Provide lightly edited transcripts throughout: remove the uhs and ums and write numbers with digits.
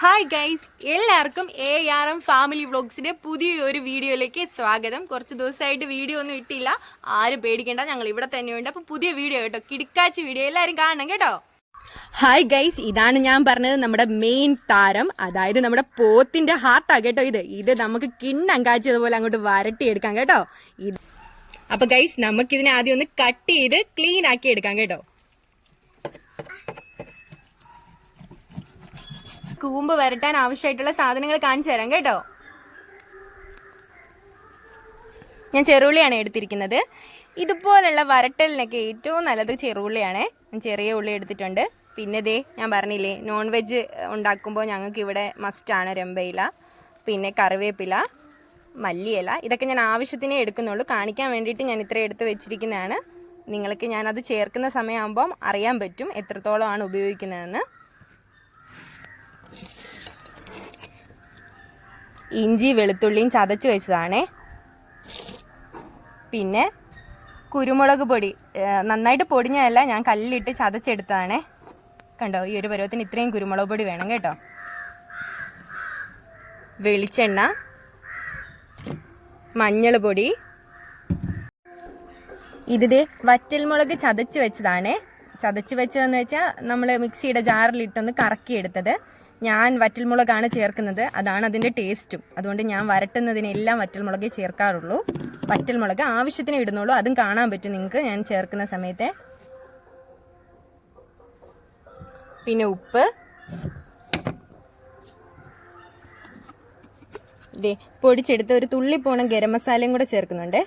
Hi guys, എല്ലാവർക്കും ARM family വ്ളോഗ്സിന്റെ പുതിയൊരു വീഡിയോയിലേക്ക് സ്വാഗതം. കുറച്ച് ദിവസമായിട്ട് വീഡിയോ ഒന്നും ഇട്ടില്ല, ആരും പേടിക്കേണ്ട, ഞങ്ങൾ ഇവിടെ തന്നെയുണ്ട്. അപ്പോൾ പുതിയ വീഡിയോ കേട്ടോ, കിടക്കാച്ചി വീഡിയോ എല്ലാവരും കാണണം കേട്ടോ. ഹായ് ഗൈസ്, ഇതാണ് ഞാൻ പറഞ്ഞത് നമ്മുടെ മെയിൻ താരം, അതായത് നമ്മുടെ പോത്തിന്റെ ഹാർട്ടാ കേട്ടോ. ഇത് നമുക്ക് കിണ്ണം കാച്ചിയതുപോലെ അങ്ങോട്ട് വരട്ടിയെടുക്കാം കേട്ടോ. അപ്പൊ ഗൈസ്, നമുക്കിതിനെ ആദ്യം ഒന്ന് കട്ട് ചെയ്ത് ക്ലീൻ ആക്കി എടുക്കാം കേട്ടോ. കൂമ്പ് വരട്ടാൻ ആവശ്യമായിട്ടുള്ള സാധനങ്ങൾ കാണിച്ചു തരാം കേട്ടോ. ഞാൻ ചെറുള്ളിയാണ് എടുത്തിരിക്കുന്നത്. ഇതുപോലുള്ള വരട്ടലിനൊക്കെ ഏറ്റവും നല്ലത് ചെറുള്ളിയാണ്. ഞാൻ ചെറിയ ഉള്ളി എടുത്തിട്ടുണ്ട്. പിന്നെ ദേ ഞാൻ പറഞ്ഞില്ലേ, നോൺ വെജ് ഉണ്ടാക്കുമ്പോൾ ഞങ്ങൾക്ക് ഇവിടെ മസ്റ്റാണ് രമ്പയില, പിന്നെ കറിവേപ്പില, മല്ലിയില. ഇതൊക്കെ ഞാൻ ആവശ്യത്തിനേ എടുക്കുന്നുള്ളൂ. കാണിക്കാൻ വേണ്ടിയിട്ട് ഞാൻ ഇത്ര എടുത്ത് വെച്ചിരിക്കുന്നതാണ്. നിങ്ങൾക്ക് ഞാനത് ചേർക്കുന്ന സമയമാകുമ്പം അറിയാൻ പറ്റും എത്രത്തോളമാണ് ഉപയോഗിക്കുന്നതെന്ന്. ഇഞ്ചി വെളുത്തുള്ളിയും ചതച്ച് വെച്ചതാണേ. പിന്നെ കുരുമുളക് പൊടി നന്നായിട്ട് പൊടിഞ്ഞതല്ല, ഞാൻ കല്ലിട്ട് ചതച്ചെടുത്തതാണേ. കണ്ടോ, ഈ ഒരു പരുവത്തിന് ഇത്രയും കുരുമുളക് പൊടി വേണം കേട്ടോ. വെളിച്ചെണ്ണ, മഞ്ഞൾ പൊടി, ഇത് വറ്റൽമുളക് ചതച്ച് വെച്ചതാണേ. ചതച്ച് വെച്ചതെന്ന് വെച്ചാൽ നമ്മൾ മിക്സിയുടെ ജാറിലിട്ടൊന്ന് കറക്കിയെടുത്തത്. ഞാൻ വറ്റൽമുളകാണ് ചേർക്കുന്നത്, അതാണ് അതിൻ്റെ ടേസ്റ്റും. അതുകൊണ്ട് ഞാൻ വരട്ടുന്നതിനെല്ലാം വറ്റൽമുളകേ ചേർക്കാറുള്ളൂ. വറ്റൽമുളക് ആവശ്യത്തിന് ഇടുന്നുള്ളൂ, അതും കാണാൻ പറ്റും നിങ്ങൾക്ക് ഞാൻ ചേർക്കുന്ന സമയത്ത്. പിന്നെ ഉപ്പ്, പൊടിച്ചെടുത്ത് ഒരു തുള്ളിപ്പോണം ഗരം മസാലയും കൂടെ ചേർക്കുന്നുണ്ട്.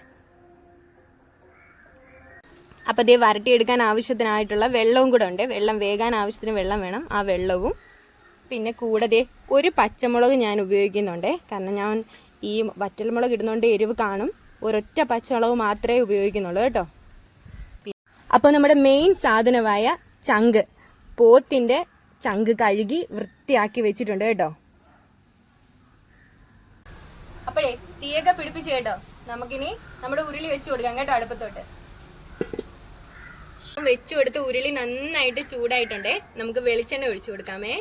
അപ്പം ദേ വരട്ടിയെടുക്കാൻ ആവശ്യത്തിനായിട്ടുള്ള വെള്ളവും കൂടെ ഉണ്ട്. വെള്ളം വേകാൻ ആവശ്യത്തിന് വെള്ളം വേണം, ആ വെള്ളവും. പിന്നെ കൂടെ ഒരു പച്ചമുളക് ഞാൻ ഉപയോഗിക്കുന്നുണ്ട്, കാരണം ഞാൻ ഈ വറ്റൽമുളക് ഇടുന്നതുകൊണ്ട് എരിവ് കാണും. ഒരൊറ്റ പച്ചമുളക് മാത്രമേ ഉപയോഗിക്കുന്നുള്ളൂ കേട്ടോ. അപ്പോൾ നമ്മുടെ മെയിൻ സാധനമായ ചങ്ക്, പോത്തിൻ്റെ ചങ്ക് കഴുകി വൃത്തിയാക്കി വെച്ചിട്ടുണ്ട് കേട്ടോ. അപ്പോഴേ തീയൊക്കെ പിടിപ്പിച്ച് കേട്ടോ. നമുക്കിനി നമ്മുടെ ഉരുളി വെച്ച് കൊടുക്കാം കേട്ടോ. അടുപ്പത്തോട്ട് വെച്ചു കൊടുത്ത് ഉരുളി നന്നായിട്ട് ചൂടായിട്ടുണ്ടേ. നമുക്ക് വെളിച്ചെണ്ണ ഒഴിച്ചു കൊടുക്കാമേ.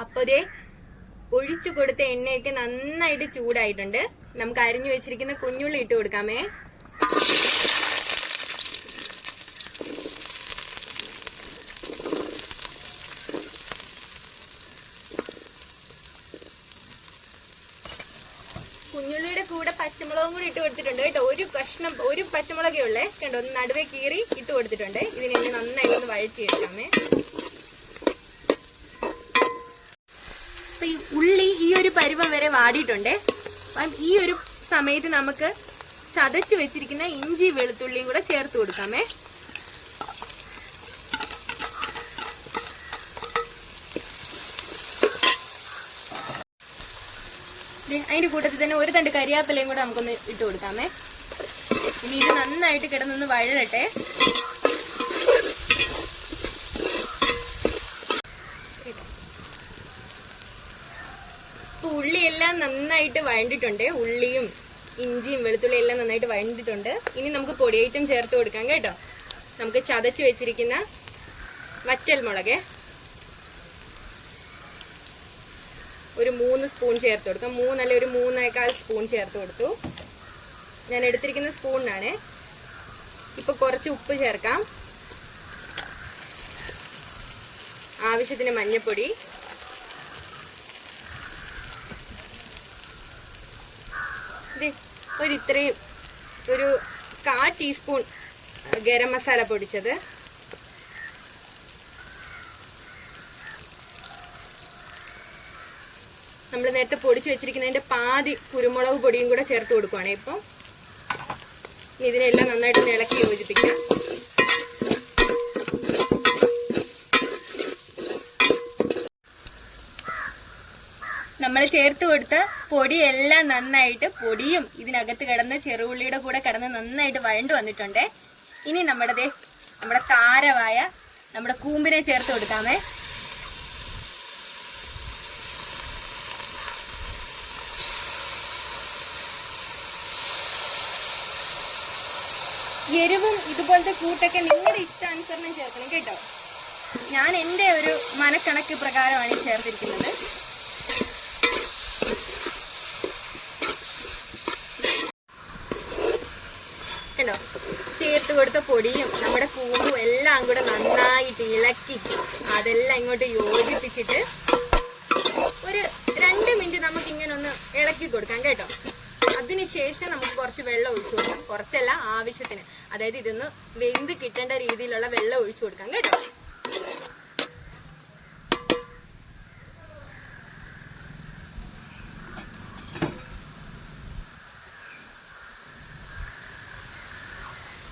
അപ്പോൾ ഒഴിച്ചു കൊടുത്ത എണ്ണയൊക്കെ നന്നായിട്ട് ചൂടായിട്ടുണ്ട്. നമുക്ക് അരിഞ്ഞു വെച്ചിരിക്കുന്ന കുഞ്ഞുള്ളി ഇട്ട് കൊടുക്കാമേ. കുഞ്ഞുള്ളിയുടെ കൂടെ പച്ചമുളകും കൂടി ഇട്ട് കൊടുത്തിട്ടുണ്ട് കേട്ടോ. ഒരു പച്ചമുളകേ ഉള്ളേ കണ്ടോ, ഒന്ന് നടുവേ കീറി ഇട്ട് കൊടുത്തിട്ടുണ്ട്. ഇതിനെ നന്നായിട്ടൊന്ന് വഴറ്റിയെടുക്കാമേ. ഈ ഉള്ളി ഈ ഒരു പരുവം വരെ വാടിയിട്ടുണ്ട്. ഈ ഒരു സമയത്ത് നമുക്ക് ചതച്ച് വെച്ചിരിക്കുന്ന ഇഞ്ചി വെളുത്തുള്ളിയും കൂടെ ചേർത്ത് കൊടുക്കാമേ. അതിന്റെ കൂട്ടത്തിൽ തന്നെ ഒരു തണ്ട് കരിയാപ്പിലയും കൂടെ നമുക്കൊന്ന് ഇട്ട് കൊടുക്കാമേ. ഇനി ഇത് നന്നായിട്ട് കിടന്നൊന്ന് വഴരട്ടെ. ഉള്ളിയെല്ലാം നന്നായിട്ട് വഴണ്ടിട്ടുണ്ട്. ഉള്ളിയും ഇഞ്ചിയും വെളുത്തുള്ളിയും എല്ലാം നന്നായിട്ട് വഴണ്ടിട്ടുണ്ട്. ഇനി നമുക്ക് പൊടി ഐറ്റം ചേർത്ത് കൊടുക്കാം കേട്ടോ. നമുക്ക് ചതച്ച് വെച്ചിരിക്കുന്ന വറ്റൽമുളക് ഒരു 3 സ്പൂൺ ചേർത്ത് കൊടുക്കാം. 3.25 സ്പൂൺ ചേർത്ത് കൊടുത്തു. ഞാൻ എടുത്തിരിക്കുന്ന സ്പൂണിനാണ്. ഇപ്പോൾ കുറച്ച് ഉപ്പ് ചേർക്കാം, ആവശ്യത്തിന് മഞ്ഞൾപ്പൊടി, ഒരു 1/4 ടീസ്പൂൺ ഗരം മസാല പൊടിച്ചത്, നമ്മൾ നേരത്തെ പൊടിച്ച് വെച്ചിരിക്കുന്നതിൻ്റെ പാതി കുരുമുളക് പൊടിയും കൂടെ ചേർത്ത് കൊടുക്കുവാണ്. ഇപ്പം ഇതിനെല്ലാം നന്നായിട്ട് ഇളക്കി യോജിപ്പിക്കാം. നമ്മൾ ചേർത്ത് കൊടുത്ത പൊടിയെല്ലാം നന്നായിട്ട്, പൊടിയും ഇതിനകത്ത് കിടന്ന് ചെറുള്ളിയുടെ കൂടെ കിടന്ന് നന്നായിട്ട് വഴണ്ട് വന്നിട്ടുണ്ട്. ഇനി നമ്മുടെ താരമായ നമ്മുടെ കൂമ്പിനെ ചേർത്ത് കൊടുക്കാമേ. എരിവും ഇതുപോലത്തെ കൂട്ടൊക്കെ നിങ്ങളുടെ ഇഷ്ടാനുസരണം ചേർക്കണം കേട്ടോ. ഞാൻ എൻ്റെ ഒരു മനക്കണക്ക് പ്രകാരമാണ് ചേർത്തിരിക്കുന്നത്. കണ്ടോ, ചേർത്ത് കൊടുത്ത പൊടിയും നമ്മുടെ കൂമ്പും എല്ലാം കൂടെ നന്നായിട്ട് ഇളക്കി അതെല്ലാം ഇങ്ങോട്ട് യോജിപ്പിച്ചിട്ട് ഒരു 2 മിനിറ്റ് നമുക്ക് ഇങ്ങനെ ഒന്ന് ഇളക്കി കൊടുക്കാം കേട്ടോ. അതിനുശേഷം നമുക്ക് കുറച്ച് വെള്ളം ഒഴിച്ചു കൊടുക്കാം. കുറച്ചല്ല, ആവശ്യത്തിന്. അതായത് ഇതൊന്ന് വെന്ത് കിട്ടേണ്ട രീതിയിലുള്ള വെള്ളം ഒഴിച്ചു കൊടുക്കാം കേട്ടോ.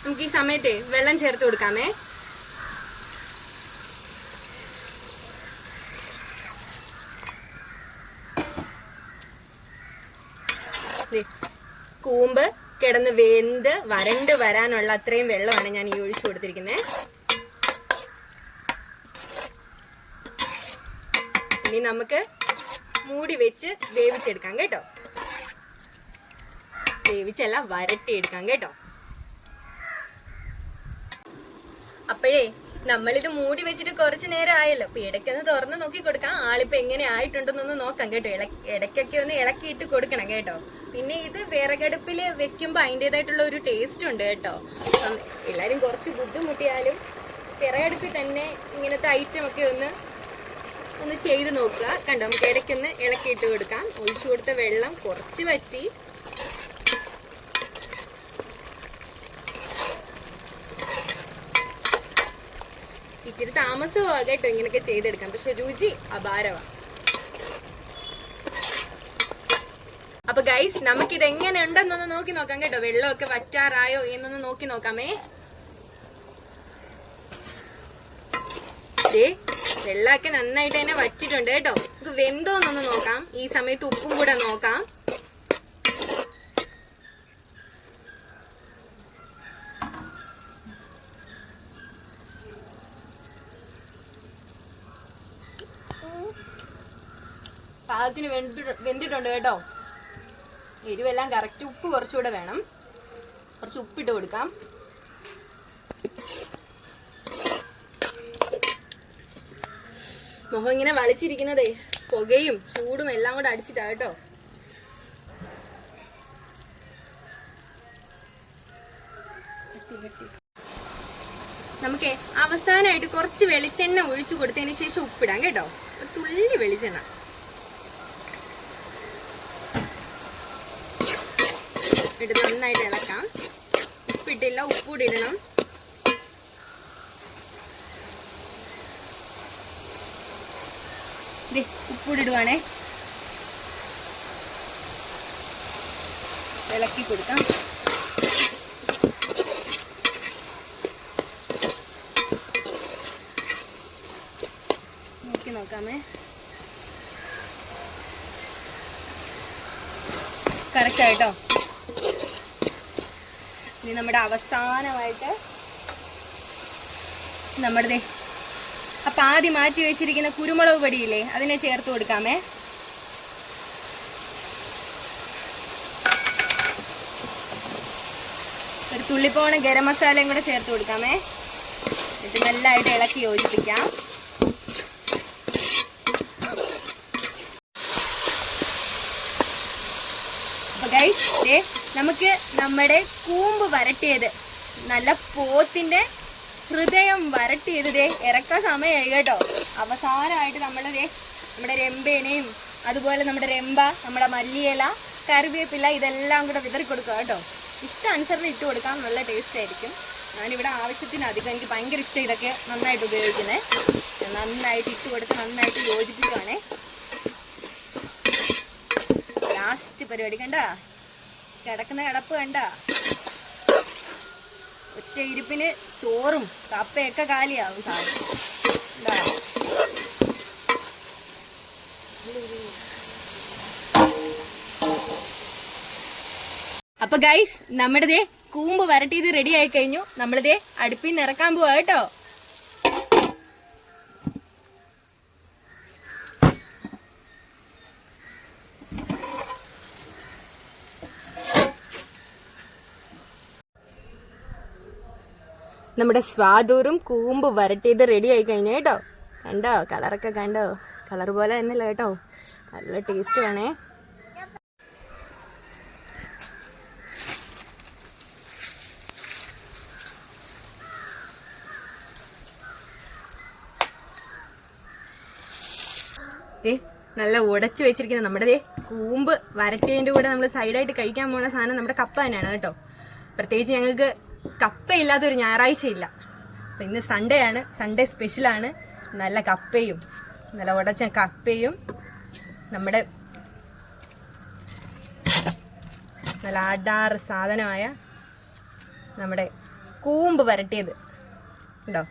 നമുക്ക് ഈ സമയത്ത് വെള്ളം ചേർത്ത് കൊടുക്കാമേ. കൂമ്പ് കിടന്ന് വെന്ത് വരണ്ട് വരാനുള്ള അത്രയും വെള്ളമാണ് ഞാൻ ഈ ഒഴിച്ചു കൊടുത്തിരിക്കുന്നത്. ഇനി നമുക്ക് മൂടി വെച്ച് വേവിച്ചെടുക്കാം കേട്ടോ. വേവിച്ചല്ല, വരട്ടിയെടുക്കാം കേട്ടോ. അപ്പോഴേ നമ്മളിത് മൂടി വെച്ചിട്ട് കുറച്ച് നേരം ആയല്ലോ. അപ്പൊ ഇടയ്ക്കൊന്ന് തുറന്ന് നോക്കി കൊടുക്കാം. ആളിപ്പോ എങ്ങനെ ആയിട്ടുണ്ടെന്നൊന്ന് നോക്കാം കേട്ടോ. ഇടയ്ക്കൊക്കെ ഒന്ന് ഇളക്കിയിട്ട് കൊടുക്കണം കേട്ടോ. പിന്നെ ഇത് വിറകടുപ്പില് വെക്കുമ്പോ അതിൻ്റെതായിട്ടുള്ള ഒരു ടേസ്റ്റ് ഉണ്ട് കേട്ടോ. അപ്പം എല്ലാരും കുറച്ച് ബുദ്ധിമുട്ടിയാലും വിറകടുപ്പിൽ തന്നെ ഇങ്ങനത്തെ ഐറ്റം ഒക്കെ ഒന്ന് ചെയ്ത് നോക്കുക. കണ്ടോ, നമുക്ക് ഇടയ്ക്കൊന്ന് ഇളക്കിയിട്ട് കൊടുക്കാം. ഒഴിച്ചു കൊടുത്ത വെള്ളം കുറച്ച് വറ്റി. ഇച്ചിരി താമസമാണ് കേട്ടോ ഇങ്ങനെയൊക്കെ ചെയ്തെടുക്കാം, പക്ഷെ രുചി അപാരമാണ്. അപ്പൊ ഗൈസ്, നമുക്കിത് എങ്ങനെ ഉണ്ടെന്നൊന്ന് നോക്കി നോക്കാം കേട്ടോ. വെള്ളമൊക്കെ വറ്റാറായോ എന്നൊന്ന് നോക്കി നോക്കാമേ. വെള്ളമൊക്കെ നന്നായിട്ട് തന്നെ വറ്റിട്ടുണ്ട് കേട്ടോ. നമുക്ക് വെന്തോന്നൊന്ന് നോക്കാം. ഈ സമയത്ത് ഉപ്പും കൂടെ നോക്കാം. പാകത്തിന് വെന്തിട്ടുണ്ട് കേട്ടോ. എരിവെല്ലാം കറക്റ്റ്. ഉപ്പ് കുറച്ചുകൂടെ വേണം. കുറച്ച് ഉപ്പിട്ട് കൊടുക്കാം. മുഖം ഇങ്ങനെ വളിച്ചിരിക്കുന്നതേ പുകയും ചൂടും എല്ലാം കൂടെ അടിച്ചിട്ടാ കേട്ടോ. നമുക്ക് അവസാനമായിട്ട് കുറച്ച് വെളിച്ചെണ്ണ ഒഴിച്ചു കൊടുത്തതിന് ശേഷം ഉപ്പിടാം കേട്ടോ. ഒരു തുള്ളി വെളിച്ചെണ്ണ ഇട്ട് നന്നായിട്ട് ഇളക്കാം. ഉപ്പിട്ടില്ല, ഉപ്പൂടി ഇടണം. ഉപ്പൂടിടുവാണേ. ഇളക്കി കൊടുക്കാം. നോക്കി നോക്കാമേ. കറക്റ്റ് ആയിട്ടോ. ഇനി നമ്മുടെ അവസാനമായിട്ട് നമ്മുടെ അപ്പൊ ആദ്യം മാറ്റി വെച്ചിരിക്കുന്ന കുരുമുളക് പൊടിയില്ലേ, അതിനെ ചേർത്ത് കൊടുക്കാമേ. ഒരു തുള്ളിപ്പോണ ഗരം മസാലയും കൂടെ ചേർത്ത് കൊടുക്കാമേ. എന്നിട്ട് നല്ലതായിട്ട് ഇളക്കി യോജിപ്പിക്കാം. അപ്പൊ ഗൈസ്, നമുക്ക് നമ്മുടെ കൂമ്പ് വരട്ടിയത്, നല്ല പോത്തിന്റെ ഹൃദയം വരട്ടിയത് ഇറക്കാൻ സമയമായി കേട്ടോ. അവസാനമായിട്ട് നമ്മുടെ രമ്പേനെയും അതുപോലെ നമ്മുടെ രമ്പ, നമ്മുടെ മല്ലിയില, കറിവേപ്പില ഇതെല്ലാം കൂടെ വിതറി കൊടുക്കുക കേട്ടോ. ഇഷ്ടാനുസരണം ഇട്ട് കൊടുക്കാം. നല്ല ടേസ്റ്റ് ആയിരിക്കും. ഞാനിവിടെ ആവശ്യത്തിനധികം, എനിക്ക് ഭയങ്കര ഇഷ്ടം ഇതൊക്കെ നന്നായിട്ട് ഉപയോഗിക്കുന്നത്. നന്നായിട്ട് ഇട്ട് കൊടുത്ത് നന്നായിട്ട് യോജിപ്പിക്കുവാണേ. ലാസ്റ്റ് പരിപാടി കണ്ട, കിടക്കുന്ന കിടപ്പ് കണ്ട. ഒറ്റ ഇരിപ്പിന് ചോറും കപ്പയൊക്കെ കാലിയാവും സാധനം. അപ്പൊ ഗൈസ്, നമ്മുടെ കൂമ്പ് വരട്ടിയത് റെഡി ആയി കഴിഞ്ഞു. നമ്മളിതേ അടുപ്പിൽ നിന്ന് ഇറക്കാൻ പോവാ കേട്ടോ. നമ്മുടെ സ്വാദൂറും കൂമ്പ് വരട്ടിയത് റെഡി ആയി കഴിഞ്ഞു കേട്ടോ. കണ്ടോ കളറൊക്കെ കണ്ടോ? കളർ പോലെ തന്നെയല്ല കേട്ടോ, നല്ല ടേസ്റ്റ് വേണേ. നല്ല ഉടച്ച് വെച്ചിരിക്കുന്ന നമ്മുടെ കൂമ്പ് വരട്ടിയതിൻ്റെ കൂടെ നമ്മൾ സൈഡായിട്ട് കഴിക്കാൻ പോകുന്ന സാധനം നമ്മുടെ കപ്പ തന്നെയാണ് കേട്ടോ. പ്രത്യേകിച്ച് ഞങ്ങൾക്ക് കപ്പയില്ലാത്തൊരു ഞായറാഴ്ചയില്ല. അപ്പം ഇന്ന് സൺഡേ ആണ്, സൺഡേ സ്പെഷ്യലാണ്. നല്ല കപ്പയും നല്ല ഉടച്ച കപ്പയും നമ്മുടെ നല്ല അടാറ് സാധനമായ നമ്മുടെ കൂമ്പ് വരട്ടിയത് ഉണ്ടോ.